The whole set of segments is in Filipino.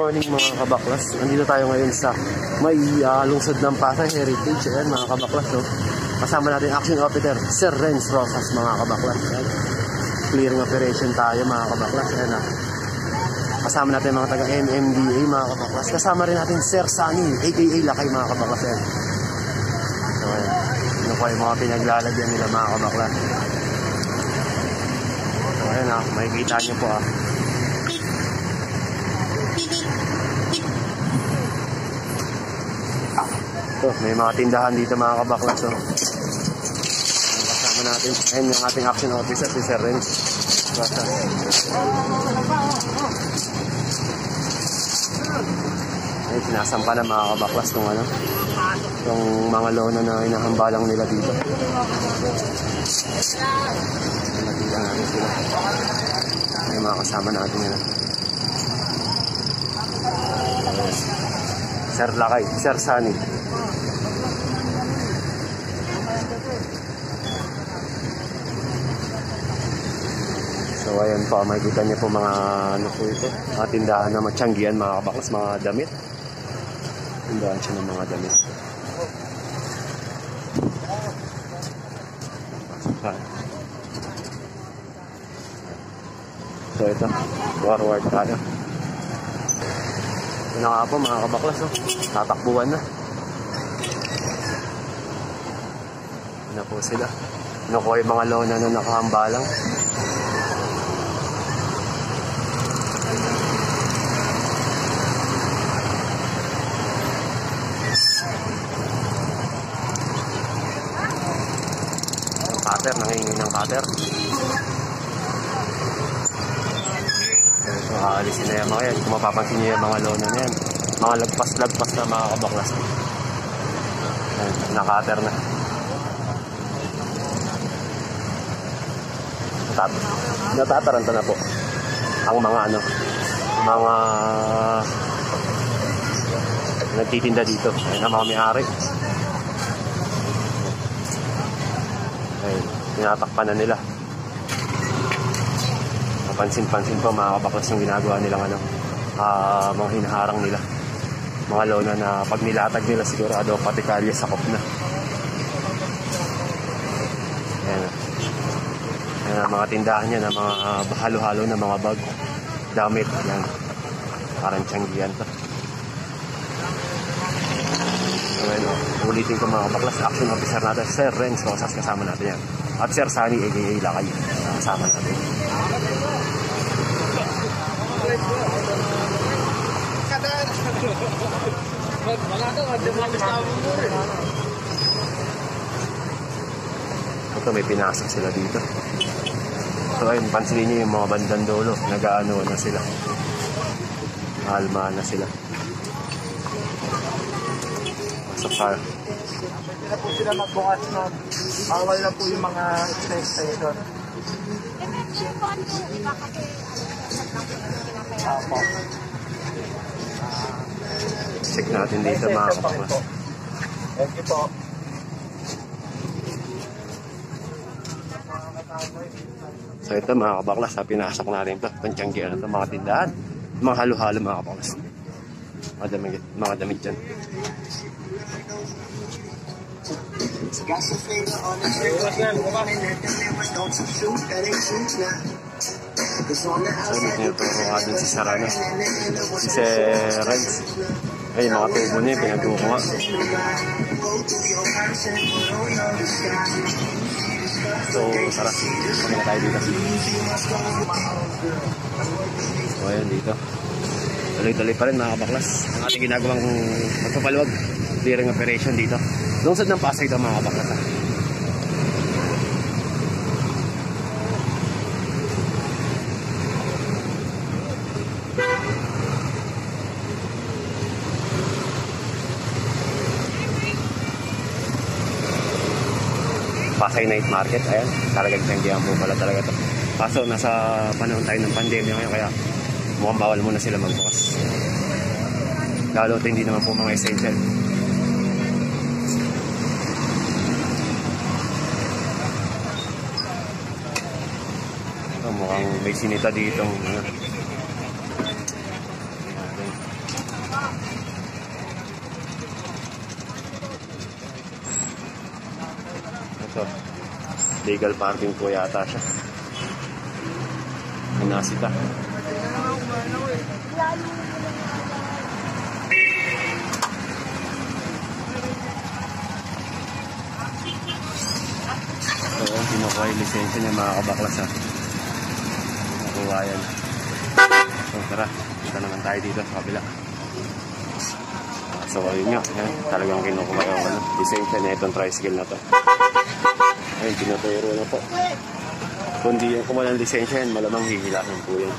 morning mga kabaklas. Nandito tayo ngayon sa may lungsod ng Pasay Heritage. Ayan mga kabaklas. No? Kasama natin Action Officer Sir Renz Rosas mga kabaklas. Ayan. Clearing operation tayo mga kabaklas. Ayan na. Kasama natin mga taga MMDA mga kabaklas. Kasama rin natin Sir Sunny aka Lakay mga kabaklas. Ayan. So ayan. Ano po yung mga pinaglalagyan nila mga kabaklas. So ayan na. Makikita nyo po may mga tindahan dito mga kabaklas. Kasama natin. Ayan yung ating action officer si Sir Renz. Ay, sinasampa na mga kabaklas kung ano. Yung mga lona na inahambalang nila dito. Nakita natin sila. Ay, mga kasama natin yun. Sir Lakay, Sir Sunny. So ayan po, makikita niyo po mga ano po ito, mga tindahan na matiyanggihan mga kabaklas, mga damit. Tindahan siya ng mga damit. So ito, forward tayo. Ito na nga po mga kabaklas, tatakbuhan na. Ano po sila. Ano po yung mga lona na nakahambalang. Cutter, nangingi ng cutter. So, aalisin na yan mga yan. Kung mapapansin nyo yung mga lona na yan, mga lagpas-lagpas na mga kabaklas. Na-cutter na. Natataranta na po ang mga ano, mga nagtitinda dito. Ayun ang mga may-ari. Ayun, tinatakpan na nila. Pansin-pansin po mga kabaklas yung ginagawa nilang ano, mga hinaharang nila. Mga lona na pag nilatag nila sigurado pati kalye sakop na. Ayan. Ayan ang mga tindahan niya na mga halo-halo na mga bag, damit. Ayan. Parang tiyanggihan to. So, ayan, ulitin ko mga kabaklas, action officer natin Sir Renz Rosas, kasama natin yan. At Sir Sunny aka Lakay, kasama natin. Ito may pinasok sila dito. So ayun, pansinin nyo yung mga bandang dolo, nag-ano na sila, alma na sila. Pasok tayo. Pwede na po sila magbukas nun. Bawal na po yung mga extension. Check natin dito mga kabaklas. Thank you po. So ito mga kabaklas, pinasok natin ito. Pantiyanggihan ito, mga tindahan. Mga halo-halo mga kabaklas. Mga damit dyan. So tinuturo nga dun si Sarano, si Sir Renz. Ay, mga tubo niya, pinagtuko nga. So, tara. Kami na tayo dito. So, ayan dito. Tuloy-tuloy pa rin mga kabaklas ang ating ginagawang magpapaluwag clearing operation dito. Lungsod ng Pasay ito mga kabaklas. Pasay Night Market, ayan, talagang tanggihan po pala talaga ito. Kaso nasa panahon tayo ng pandemya ngayon, kaya mukhang bawal muna sila magbukas. Lalo ito hindi naman po mga essential. Ito, mukhang may sinita ditong Legal parking po yata siya. Anasita. So, kinukuha yung lisensya niya mga kabaklas ha. Nakuha yan. So, tara. Punta naman tayo dito sa kabila. So, ayun nga. Yan. Talagang kinukuha yung lisensya na itong tricycle na to. Ayun, tinuturo na po. Kung di yung kumuha ng lisensya yan, malamang hihilahin po yan.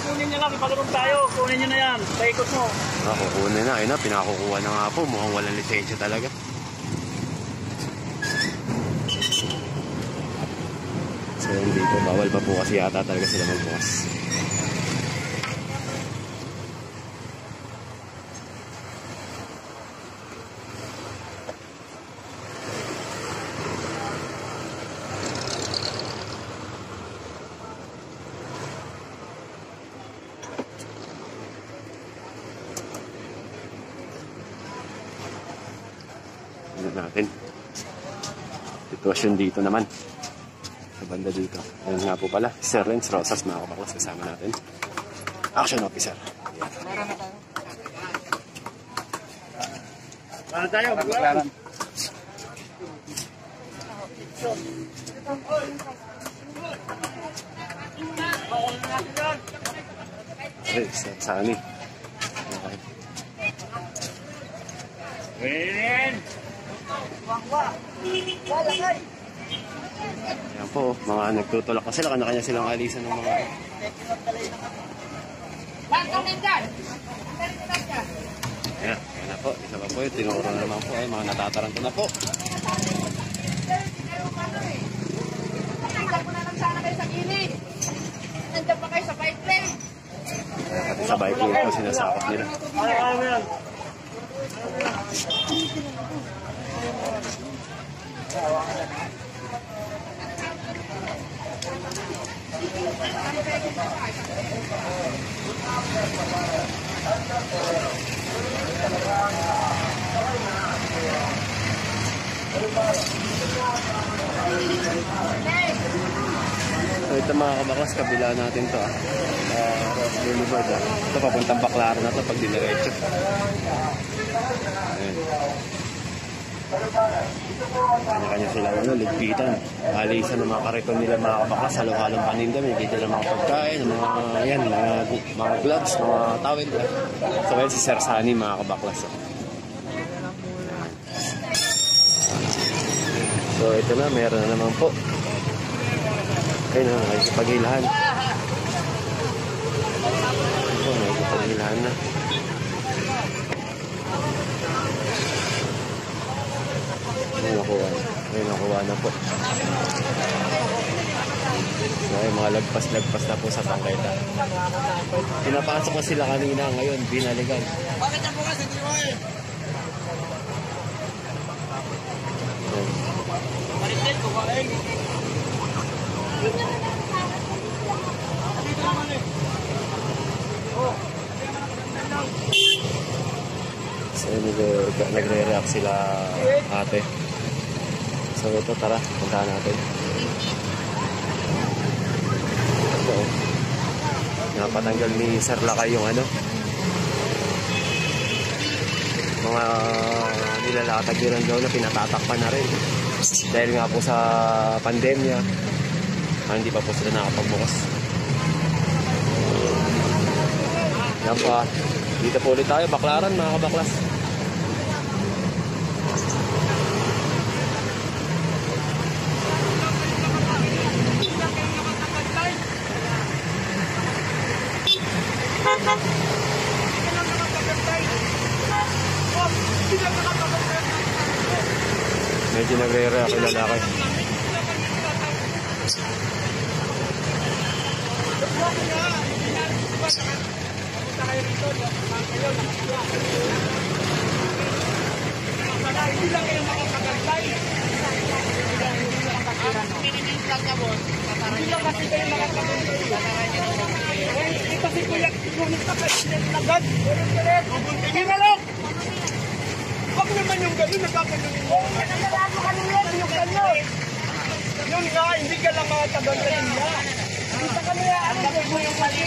Kunin nyo lang, ipagulong tayo. Kunin nyo na yan, paikot mo. Kukunin na, ayun na, pinakukuha na nga po. Mukhang walang lisensya talaga. So yun dito, bawal pa po kasi yata talaga sila magbukas. Natin sitwasyon dito naman sa banda dito. Ayun nga po pala, Sir Renz Rosas mga kabaklas, kasama natin action officer. Para tayo, baklaran. Ay, Sir Sani. Okay. Ayan po, mga nagtutulak kasi sila, kanya-kanya silang alisan ng mga ayan, ayan na po, isa pa po yun, tinuro na naman po, ay mga natataranto na po. Nandiyan ko na lang sana kayo sa gilid. Nandiyan pa kayo sa bike lane. Pati sa bike lane po sinasakot nila. So ito mga kabaklas, kabila natin to Ross Boulevard Ito papuntang Baclaran na to pag diniretso. Ayan. Kanya-kanya sila ligpitan. Alisan ng mga kariton nila mga kabaklas, halo-halong paninda, may bida ng mga pagkain, mga gloves, mga towel. So kaya si Sir Sani mga kabaklas. So ito na, meron na naman po. Ayun na, may pagilahan. Ito, may pagilahan na. May nakuha na po. So, ay, mga lagpas-lagpas na po sa tangketa. Pinapasok ko sila kanina, ngayon binaligan. Bakit na po kasi, hindi mo eh? Maritel ko, wala eh. So, nagre-react sila ate. So, ito, tara, puntahan natin. Ito, napatanggal ni Sir Lakay yung mga nilalatag yun daw na pinatatakpan na rin. Dahil nga po sa pandemya, hindi pa po sila nakapagbukas. Yan pa. Dito po ulit tayo, Baclaran mga kabaklas. Medyo nagre-react yung lalaki. Kasi kuya, ngunit na kasi agad. Hindi na lang. Wag Huwag naman yung gano'n, nagkakagulo mo. Yung gano'n. Yun nga, hindi ka lang mga tagal-tagal niya. Sa kanila, ang gagawin mo yung mali.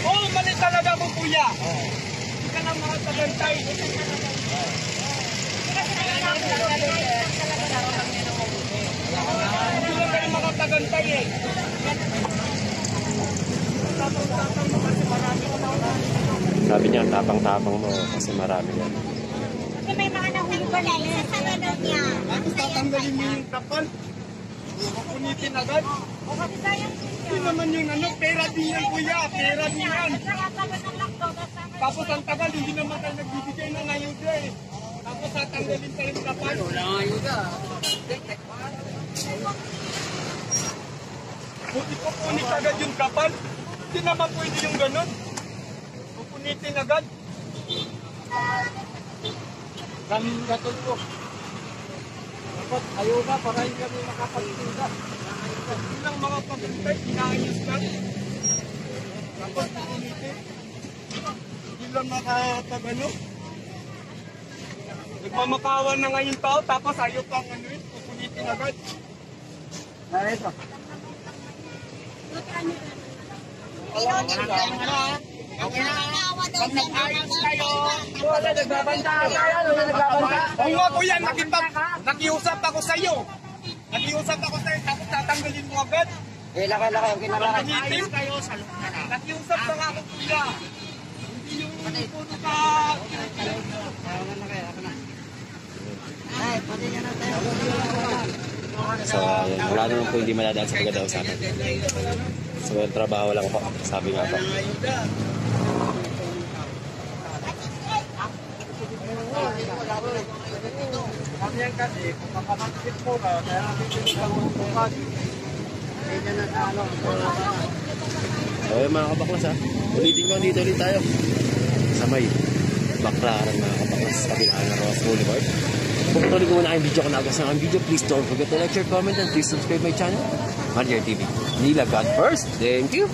Oo, mali talaga mo, kuya. Hindi ka lang mga tagal-tay. Hindi lang kayo mga tagal-tay eh. Tapang-tapang mo kasi marami ka na. Sabi niya, tapang-tapang mo kasi marami yan. Kasi may mga nahulugan na isa sa ganun niya. Tapos tatanggalin mo yung kapal. Punitin agad. O kasi sayang Hindi naman yung ano, pera din yan, kuya. Pera din yan. kaya sabi ng lockdown. Tapos ang tagal, hindi naman tayo nagbibigay ng ayuda eh. Tapos tatanggalin pa yung kapal. Wala ng ayuda. Buti po punit agad yung kapal. Hindi naman pwede yung ganun. Pupunitin agad. Kaming gatol po. Dapat ayuda para hindi kami makapagtinda. Hindi lang mga pagkintay, inaayos ka. Tapos pupunitin. Hindi lang makatagano. Nagmamakawan na ngayon tao, tapos ayaw pang ano yun, pupunitin agad. Ito. Pag nag-ayos kayo, wala nagbabanta kayo, wala nagbabanta. Oo nga kuya, nakiusap ako sa'yo. Nakiusap ako sa'yo, tapos tatanggalin mo agad. Laki-laki yung kinalakas. Nakiusap kayo, nakiusap na nga ako kuya. Hindi yung puno ka. Ay, pwede nyo na tayo. So, ayan, wala naman po hindi madadaan sa pagkadaw sa akin. So, yung trabaho lang po, sabi nga po. Kami yan kasi, kung makamakit mo ka, kaya natin sinigam mo bukas. Hindi na sa ano. Okay mga kabaklas ha, ulitin ko dito ulit tayo. Sa may baklaran mga kabaklas, kabilaan ng Ross Boulevard. Kung patuloy ko muna ang video ko na agas ng ang video, please don't forget to like, share, comment, and please subscribe my channel, Mario TV. Nila God first. Thank you.